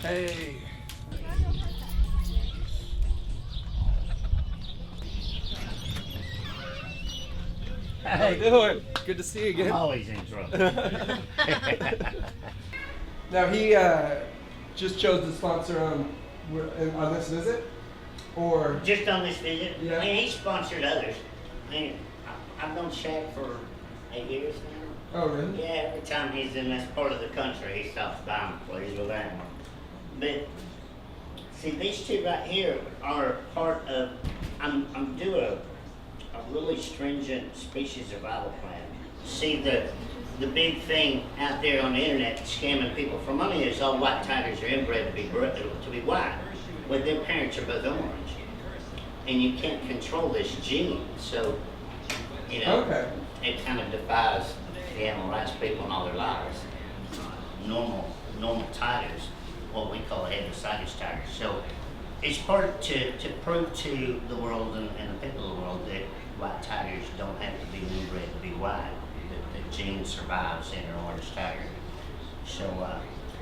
Hey. How you doing? Good to see you again. I'm always in trouble. Now he just chose to sponsor on this visit, or Just on this visit, Yeah. I mean, he sponsored others. I mean, I've known Shaq for 8 years now. oh really? Yeah, every time he's in this part of the country, he stops by and plays with them. But see, these two right here are part of. I'm doing a really stringent species survival plan. See, the big thing out there on the internet scamming people for money is all white tigers are inbred to be white, but their parents are both orange, and you can't control this gene. So, you know, Okay. it kind of defies the animal rights people and all their lives. Normal tigers, what we call heterozygous tigers. So it's part to prove to the world and the people of the world that white tigers don't have to be inbred to be white. The gene survives in an orange tiger. So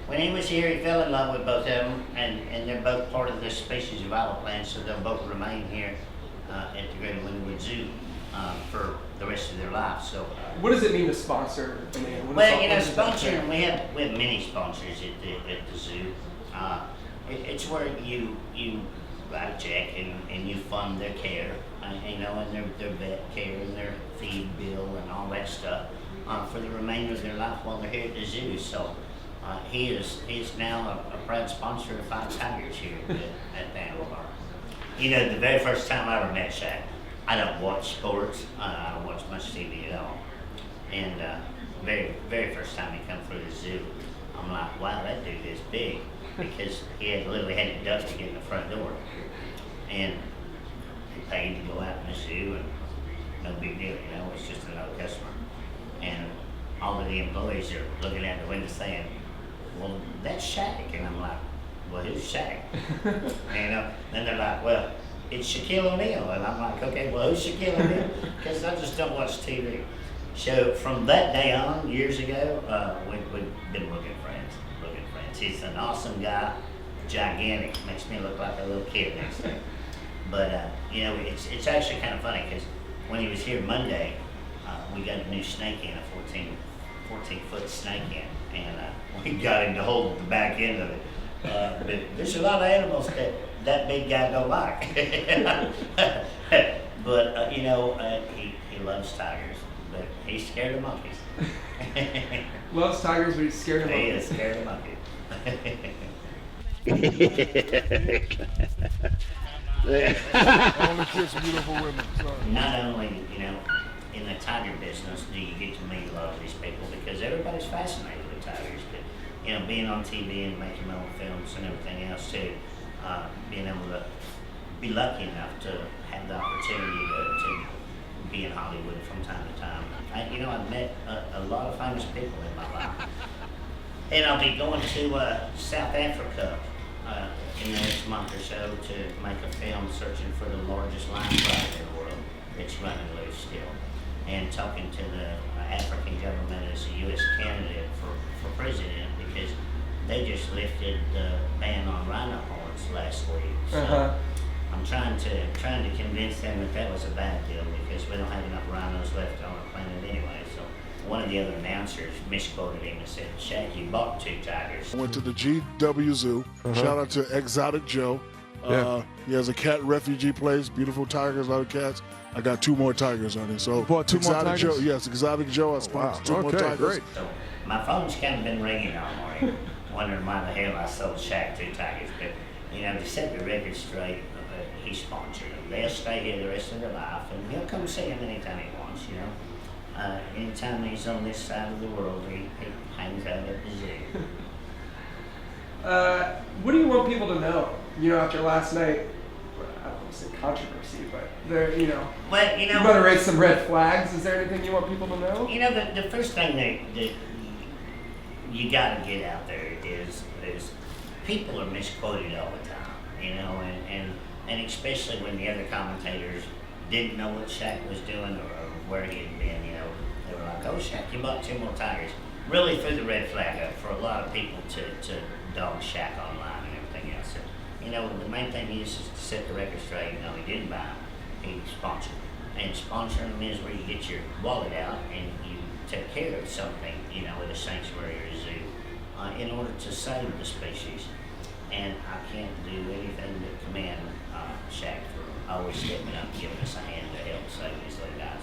when he was here, he fell in love with both of them, and they're both part of this species survival plan, so they'll both remain here at the Greater Lindenwood Zoo for the rest of their life. So, What does it mean to sponsor? I mean, well, you know, sponsoring, we have many sponsors at the zoo. It's where you write a check and you fund their care, you know, and their vet care and their feed bill and all that stuff for the remainder of their life while they're here at the zoo. So he is now a proud sponsor of 5 tigers here at the animal park. You know, the very first time I ever met Shaq, I don't watch sports. I don't watch much TV at all. And very first time he come through the zoo, I'm like, wow, that dude is big, because he had literally had to duck to get in the front door. And he paid to go out in the zoo, and no big deal, you know, it's just another customer. And all of the employees are looking out the window saying, well, that's Shaq. And I'm like, well, who's Shaq? And, you know, then they're like, well, it's Shaquille O'Neal. And I'm like, okay, well, who's Shaquille O'Neal? Because I just don't watch TV. So from that day on, years ago, we've been looking friends. He's an awesome guy, gigantic, makes me look like a little kid next to him. But, you know, it's actually kind of funny, because when he was here Monday, we got a new snake in, a 14-foot snake in, and we got him to hold the back end of it. But there's a lot of animals that big guy don't like. But, you know, he loves tigers, but he's scared of monkeys. Loves tigers, but he's scared of them. He is scared of monkeys. Only kiss beautiful women. Sorry. Not only, you know, in the tiger business do you get to meet a lot of these people, because everybody's fascinated with tigers, but, you know, being on TV and making my own films and everything else too, being able to be lucky enough to have the opportunity to be in Hollywood from time to time. You know, I've met a lot of famous people in my life. And I'll be going to South Africa in the next month or so to make a film searching for the largest lion pride in the world. It's running loose still. And talking to the African government as a U.S. candidate for president, because they just lifted the ban on rhino horns last week. So I'm trying to convince them that was a bad deal, because we don't have enough rhinos left on our planet anyway. So one of the other announcers misquoted him and said, Shaq, you bought 2 tigers. I went to the GW Zoo. Shout out to Exotic Joe. He has a cat refugee place, beautiful tigers, a lot of cats. I got 2 more tigers on it. So you bought 2 more Exotic tigers? Joe, yes, Exotic Joe. I sponsored 2 more tigers. Great. So my phone's kind of been ringing all morning, wondering why the hell I sold Shaq 2 tigers. But, you know, to set the record straight, he sponsored them. They'll stay here the rest of their life, and he'll come see them anytime he wants, you know. Anytime he's on this side of the world, he hangs out at the zoo. What do you want people to know? You know, after last night, I don't want to say controversy, but there, you know. Well, you know, you want to raise some red flags. Is there anything you want people to know? You know, the first thing that you got to get out there is people are misquoted all the time, you know, and especially when the other commentators didn't know what Shaq was doing or where he had been, you know. They were like, oh, Shaq, you bought 2 more tigers. Really threw the red flag up for a lot of people to dog Shaq online. you know, the main thing is to set the record straight. You know, he didn't buy them, he sponsored. And sponsoring them is where you get your wallet out and you take care of something, you know, at a sanctuary or a zoo, in order to save the species. And I can't do anything but commend Shaq for always stepping up and giving us a hand to help save these little guys.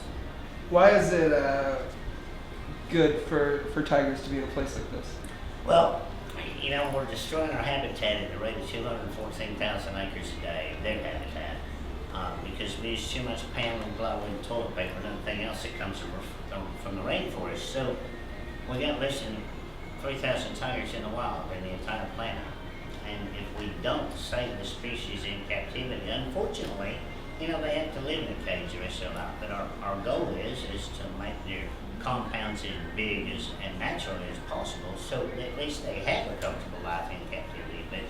Why is it good for tigers to be in a place like this? Well, you know, we're destroying our habitat at the rate of 214,000 acres a day, their habitat, because we use too much paneling, plywood, and toilet paper, and everything else that comes from the rainforest. So we got less than 3,000 tigers in the wild in the entire planet. And if we don't save the species in captivity, unfortunately, you know, they have to live in a cage the rest of their life. But our goal is to make their compounds as big and natural as possible, so that at least they have a comfortable life in captivity. But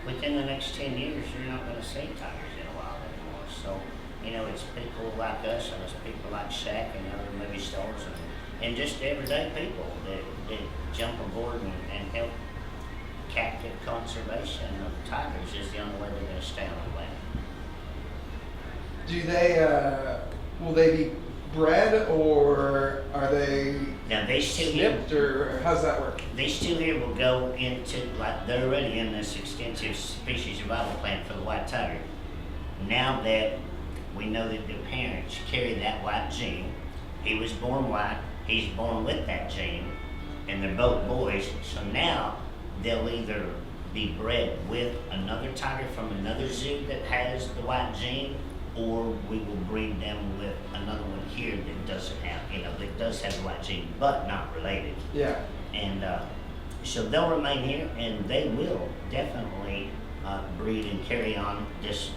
within the next 10 years, you're not going to see tigers in the wild anymore. So, you know, it's people like us, and it's people like Shaq and other movie stars, and just everyday people that jump aboard and help captive conservation of tigers is the only way they're going to stay on the planet. Do they, will they be bred, or are they Now these two snipped, or how's that work? These two here will go into, like, they're already in this extensive species survival plan for the white tiger. Now that we know that the parents carry that white gene, he was born white, he's born with that gene, and they're both boys, so now they'll either be bred with another tiger from another zoo that has the white gene, or we will breed them with another one here that doesn't have, you know, that does have the white gene, but not related. Yeah. And so they'll remain here, and they will definitely breed and carry on this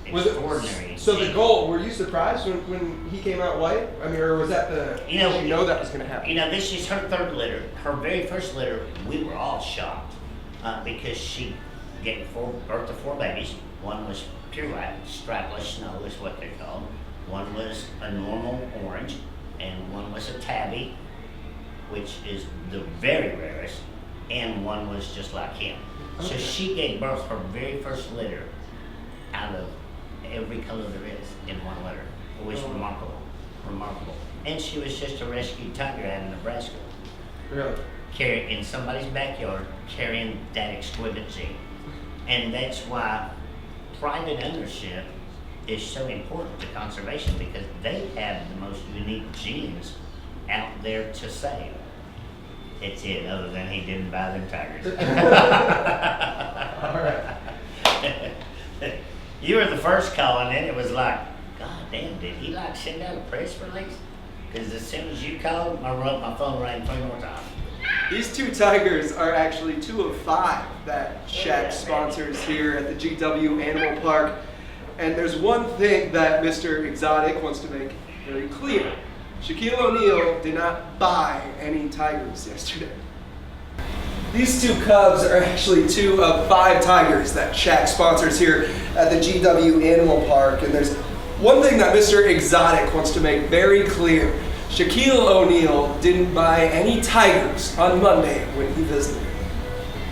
extraordinary. So the gene. goal, were you surprised when he came out white? I mean, or was that did you know that was going to happen? You know, this is her third litter. Her very first litter, we were all shocked because she gave birth to 4 babies. One was pure white, stripeless snow is what they're called. One was a normal orange, and one was a tabby, which is the very rarest, and one was just like him. Okay. So she gave birth her very first litter out of every color there is in one litter. It was remarkable. And she was just a rescued tiger out of Nebraska. Really? In somebody's backyard, carrying that exquisite gene. And that's why private ownership is so important to conservation, because they have the most unique genes out there to save. It's it, other than he didn't buy them tigers. All right. You were the first calling in. It was like, God damn, did he like send out a press release? Because as soon as you called, my phone rang 3 more times. These 2 tigers are actually 2 of 5 that Shaq sponsors here at the GW Animal Park. And there's one thing that Mr. Exotic wants to make very clear. Shaquille O'Neal did not buy any tigers yesterday. These 2 cubs are actually 2 of 5 tigers that Shaq sponsors here at the GW Animal Park. And there's one thing that Mr. Exotic wants to make very clear. Shaquille O'Neal didn't buy any tigers on Monday when he visited.